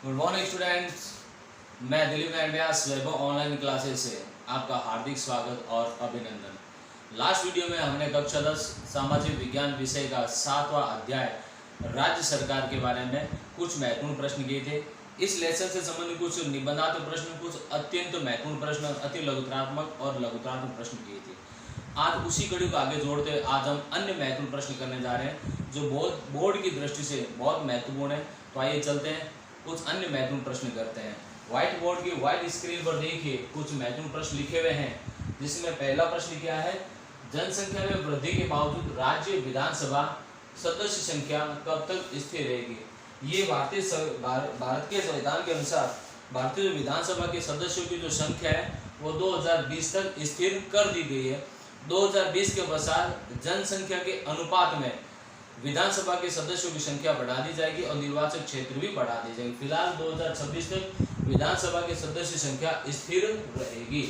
Good morning students. मैं दिलीप नारायण व्यास वैभव online classes से आपका हार्दिक स्वागत और अभिनंदन। लास्ट वीडियो में हमने कक्षा 10 सामाजिक विज्ञान विषय का 7वां अध्याय राज्य सरकार के बारे में कुछ महत्वपूर्ण प्रश्न किए थे। इस लेसन से संबंधित कुछ निबंधात्मक प्रश्न, कुछ अत्यंत महत्वपूर्ण प्रश्न, अति लघुत्रात्मक और लघुत्रात्मक प्रश्न किए थे। आज उसी कड़ी को आगे जोड़ते आज हम अन्य महत्वपूर्ण प्रश्न करने जा रहे हैं जो बहुत बोर्ड की दृष्टि से बहुत महत्वपूर्ण है। तो आइए चलते हैं, कुछ अन्य महत्वपूर्ण प्रश्न करते हैं। व्हाइट बोर्ड की व्हाइट स्क्रीन पर देखिए कुछ महत्वपूर्ण प्रश्न लिखे हुए हैं, जिसमें पहला प्रश्न क्या है, जनसंख्या में वृद्धि के बावजूद राज्य विधानसभा सदस्य संख्या कब तक स्थिर रहेगी। ये भारत के संविधान के अनुसार भारतीय विधानसभा के सदस्यों की जो संख्या है वो 2020 तक स्थिर कर दी गई है। 2020 के पश्चात जनसंख्या के अनुपात में विधानसभा के सदस्यों की संख्या बढ़ा दी जाएगी और निर्वाचन क्षेत्र भी बढ़ा दी जाएगी। फिलहाल 2026 तक विधानसभा के सदस्य संख्या स्थिर रहेगी।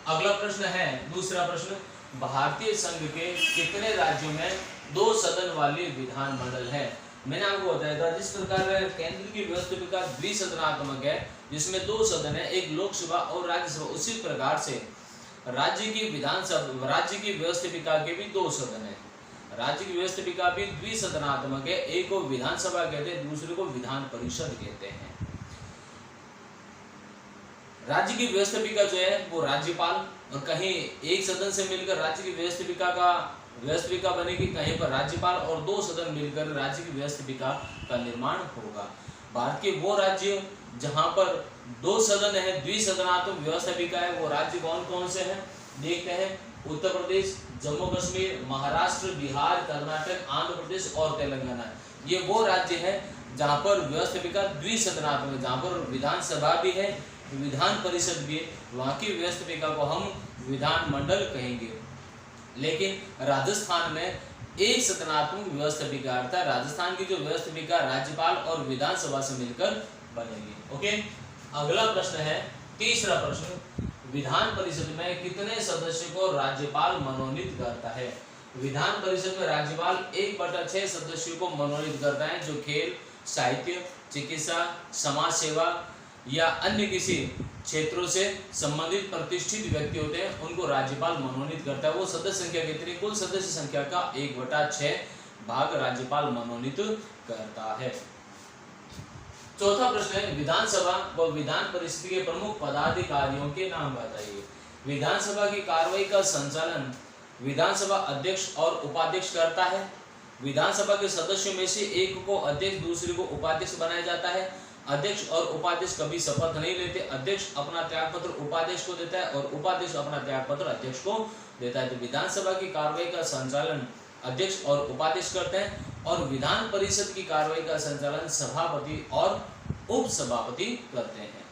अगला प्रश्न है, दूसरा प्रश्न, भारतीय संघ के कितने राज्यों में 2 सदन वाली विधानमंडल है। मैंने आपको बताया था जिस प्रकार केंद्र की व्यवस्था द्विसदनात्मक है, जिसमें 2 सदन है, एक लोकसभा और राज्यसभा, उसी प्रकार से राज्य की विधानसभा राज्य की व्यवस्थापिका के भी 2 सदन है। राज्य की व्यवस्थापिका भी द्विसदनात्मक है, एक को विधानसभा कहते हैं, दूसरे को विधान परिषद कहते हैं। राज्य की व्यवस्थापिका जो है वो राज्यपाल, और कहीं एक सदन से मिलकर राज्य की व्यवस्थापिका बनेगी, कहीं पर राज्यपाल और 2 सदन मिलकर राज्य की व्यवस्थापिका का निर्माण होगा। भारत के वो राज्य जहां पर 2 सदन है, द्विसदनात्मक व्यवस्थापिका है, वो राज्य कौन कौन से हैं देखते हैं। उत्तर प्रदेश, जम्मू कश्मीर, महाराष्ट्र, बिहार, कर्नाटक, आंध्र प्रदेश और तेलंगाना। ये वो राज्य है जहां पर व्यवस्थापिका द्विसदनात्मक है, जहां पर विधानसभा भी है, विधान परिषद भी है, वहां की व्यवस्थापिका को हम विधानमंडल कहेंगे। लेकिन राजस्थान में एक सदनात्मक व्यवस्थापिका, अर्थात राजस्थान की जो व्यवस्थापिका राज्यपाल और विधानसभा से मिलकर बनेगी। ओके, अगला प्रश्न है, तीसरा प्रश्न, विधान परिषद में कितने सदस्यों को राज्यपाल मनोनीत करता है। विधान परिषद में राज्यपाल 1/6 सदस्यों को मनोनीत करता है, जो खेल, साहित्य, चिकित्सा, समाज सेवा या अन्य किसी क्षेत्रों से संबंधित प्रतिष्ठित व्यक्ति होते हैं, उनको राज्यपाल मनोनीत करता है। वो सदस्य संख्या कितनी, कुल सदस्य संख्या का 1/6 भाग राज्यपाल मनोनीत करता है। चौथा प्रश्न है, विधानसभा व विधान परिषद के प्रमुख पदाधिकारियों के नाम बताइए। विधानसभा की कार्रवाई का संचालन विधानसभा अध्यक्ष और उपाध्यक्ष करता है। विधानसभा के सदस्यों में से एक को अध्यक्ष, दूसरे को उपाध्यक्ष बनाया जाता है। अध्यक्ष और उपाध्यक्ष कभी शपथ नहीं लेते। अध्यक्ष अपना त्यागपत्र उपाध्यक्ष को देता है और उपाध्यक्ष अपना त्यागपत्र अध्यक्ष को देता है। तो विधानसभा की कार्रवाई का संचालन अध्यक्ष और उपाध्यक्ष करते हैं, और विधान परिषद की कार्रवाई का संचालन सभापति और उपसभापति करते हैं।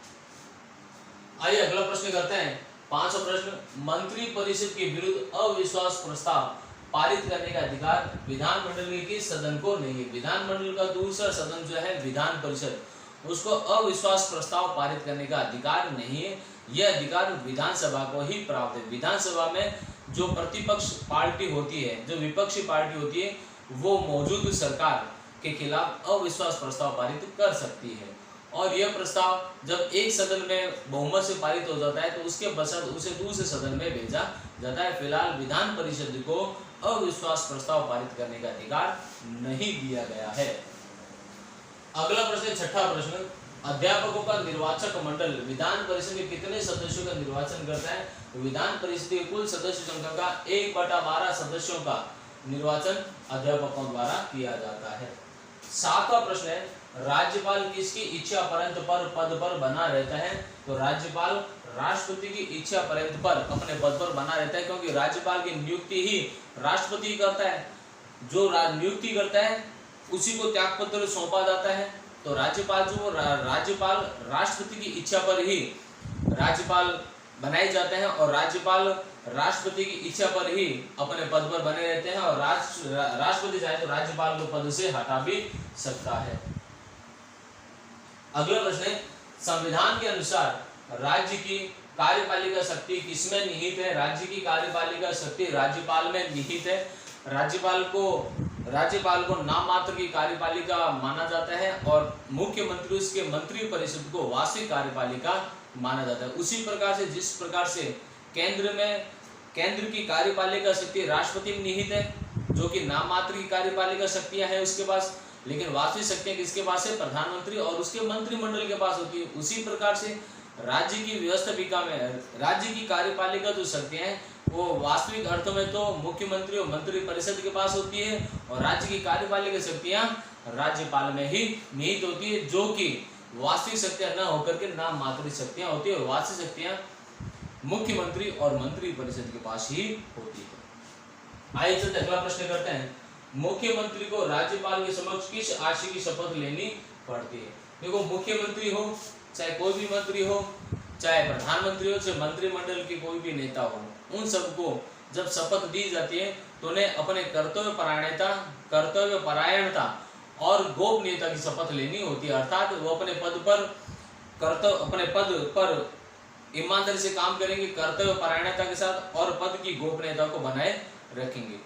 आइए अगला प्रश्न करते हैं, 5वां प्रश्न, मंत्री परिषद के विरुद्ध अविश्वास प्रस्ताव पारित करने का अधिकार विधानमंडल के किस सदन को नहीं है। विधानमंडल का दूसरा सदन जो है विधान परिषद, उसको अविश्वास प्रस्ताव पारित करने का अधिकार नहीं है। यह अधिकार विधानसभा को ही प्राप्त है। विधानसभा में जो प्रतिपक्ष पार्टी होती है, जो विपक्षी पार्टी होती है, वो मौजूद सरकार के खिलाफ अविश्वास प्रस्ताव पारित कर सकती है, और यह प्रस्ताव जब एक सदन में बहुमत से पारित हो जाता है तो उसके पश्चात उसे दूसरे सदन में भेजा जाता है। फिलहाल विधान परिषद को अविश्वास प्रस्ताव पारित करने का अधिकार नहीं दिया गया है। अगला प्रश्न, छठा प्रश्न, अध्यापकों का निर्वाचक मंडल विधान परिषद के कितने सदस्यों का निर्वाचन करता है। विधान परिषद के कुल सदस्य संख्या का 1/12 सदस्यों का निर्वाचन अध्यापकों द्वारा किया जाता है। 7वां प्रश्न है, राज्यपाल किसकी इच्छा पर्यंत पर पद पर बना रहता है। तो राज्यपाल राष्ट्रपति की इच्छा पर्यंत पर अपने पद पर बना रहता है, क्योंकि राज्यपाल की नियुक्ति ही राष्ट्रपति करता है। जो नियुक्ति करता है उसी को त्यागपत्र सौंपा जाता है। तो राज्यपाल राष्ट्रपति की इच्छा पर ही राज्यपाल बनाए जाते हैं, और राज्यपाल राष्ट्रपति की इच्छा पर ही अपने पद पर बने रहते हैं, और राष्ट्रपति चाहे तो राज्यपाल को पद से हटा भी सकता है। अगला प्रश्न है, संविधान के अनुसार राज्य की कार्यपालिका शक्ति किसमें निहित है। राज्य की कार्यपालिका शक्ति राज्यपाल में निहित है। राज्यपाल को राज्यपाल को नाम मात्र की कार्यपालिका माना जाता है और मुख्यमंत्री उसके मंत्री परिषद को वास्तविक कार्यपालिका माना जाता है। उसी प्रकार से जिस प्रकार से केंद्र की कार्यपालिका शक्ति राष्ट्रपति में निहित है, जो कि नाम मात्र की कार्यपालिका शक्तियां हैं उसके पास, लेकिन वास्तविक शक्तियां किसके पास है? प्रधानमंत्री और उसके मंत्रिमंडल के पास होती है। उसी प्रकार से राज्य की व्यवस्थापिका में राज्य की कार्यपालिका जो शक्तियां हैं वो वास्तविक अर्थों में तो मुख्यमंत्री और मंत्री परिषद के पास होती है, और राज्य की कार्यपालिका शक्तियां राज्यपाल में ही निहित होती है, जो कि वास्तविक शक्तियां न होकर के नाम मात्र शक्तियां होती है, और वास्तविक शक्तियां मुख्यमंत्री और मंत्री परिषद के पास ही होती है। आइए चलते अगला प्रश्न करते हैं। मुख्यमंत्री को राज्यपाल के समक्ष किस आशय की शपथ लेनी पड़ती है? देखो, मुख्यमंत्री हो चाहे कोई भी मंत्री हो, चाहे प्रधानमंत्री हो, चाहे मंत्रिमंडल के कोई भी नेता हो, उन सबको जब शपथ दी जाती है तो उन्हें अपने कर्तव्य परायणता और गोपनीयता की शपथ लेनी होती है। अर्थात वो अपने पद पर ईमानदारी से काम करेंगे, कर्तव्य परायणता के साथ, और पद की गोपनीयता को बनाए रखेंगे।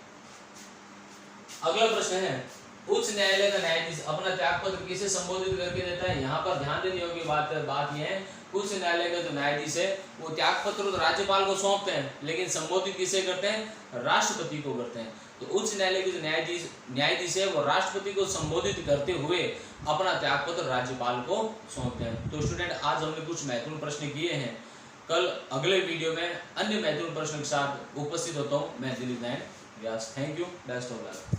अगला प्रश्न है, उच्च न्यायालय का न्यायाधीश अपना त्यागपत्र किसे संबोधित करके देता है? यहाँ पर ध्यान देने योग्य बात यह है, उच्च न्यायालय का जो न्यायाधीश है वो त्यागपत्र तो राज्यपाल को सौंपते हैं, लेकिन संबोधित किसे करते हैं? राष्ट्रपति को करते हैं। तो उच्च न्यायालय के जो न्यायाधीश है वो राष्ट्रपति को संबोधित करते हुए अपना त्यागपत्र राज्यपाल को सौंपते हैं। तो स्टूडेंट, आज हमने कुछ महत्वपूर्ण प्रश्न किए हैं। कल अगले वीडियो में अन्य महत्वपूर्ण प्रश्नों के साथ उपस्थित होता हूँ। मैं Dilip Narayan Vyas. Thank you, best of luck.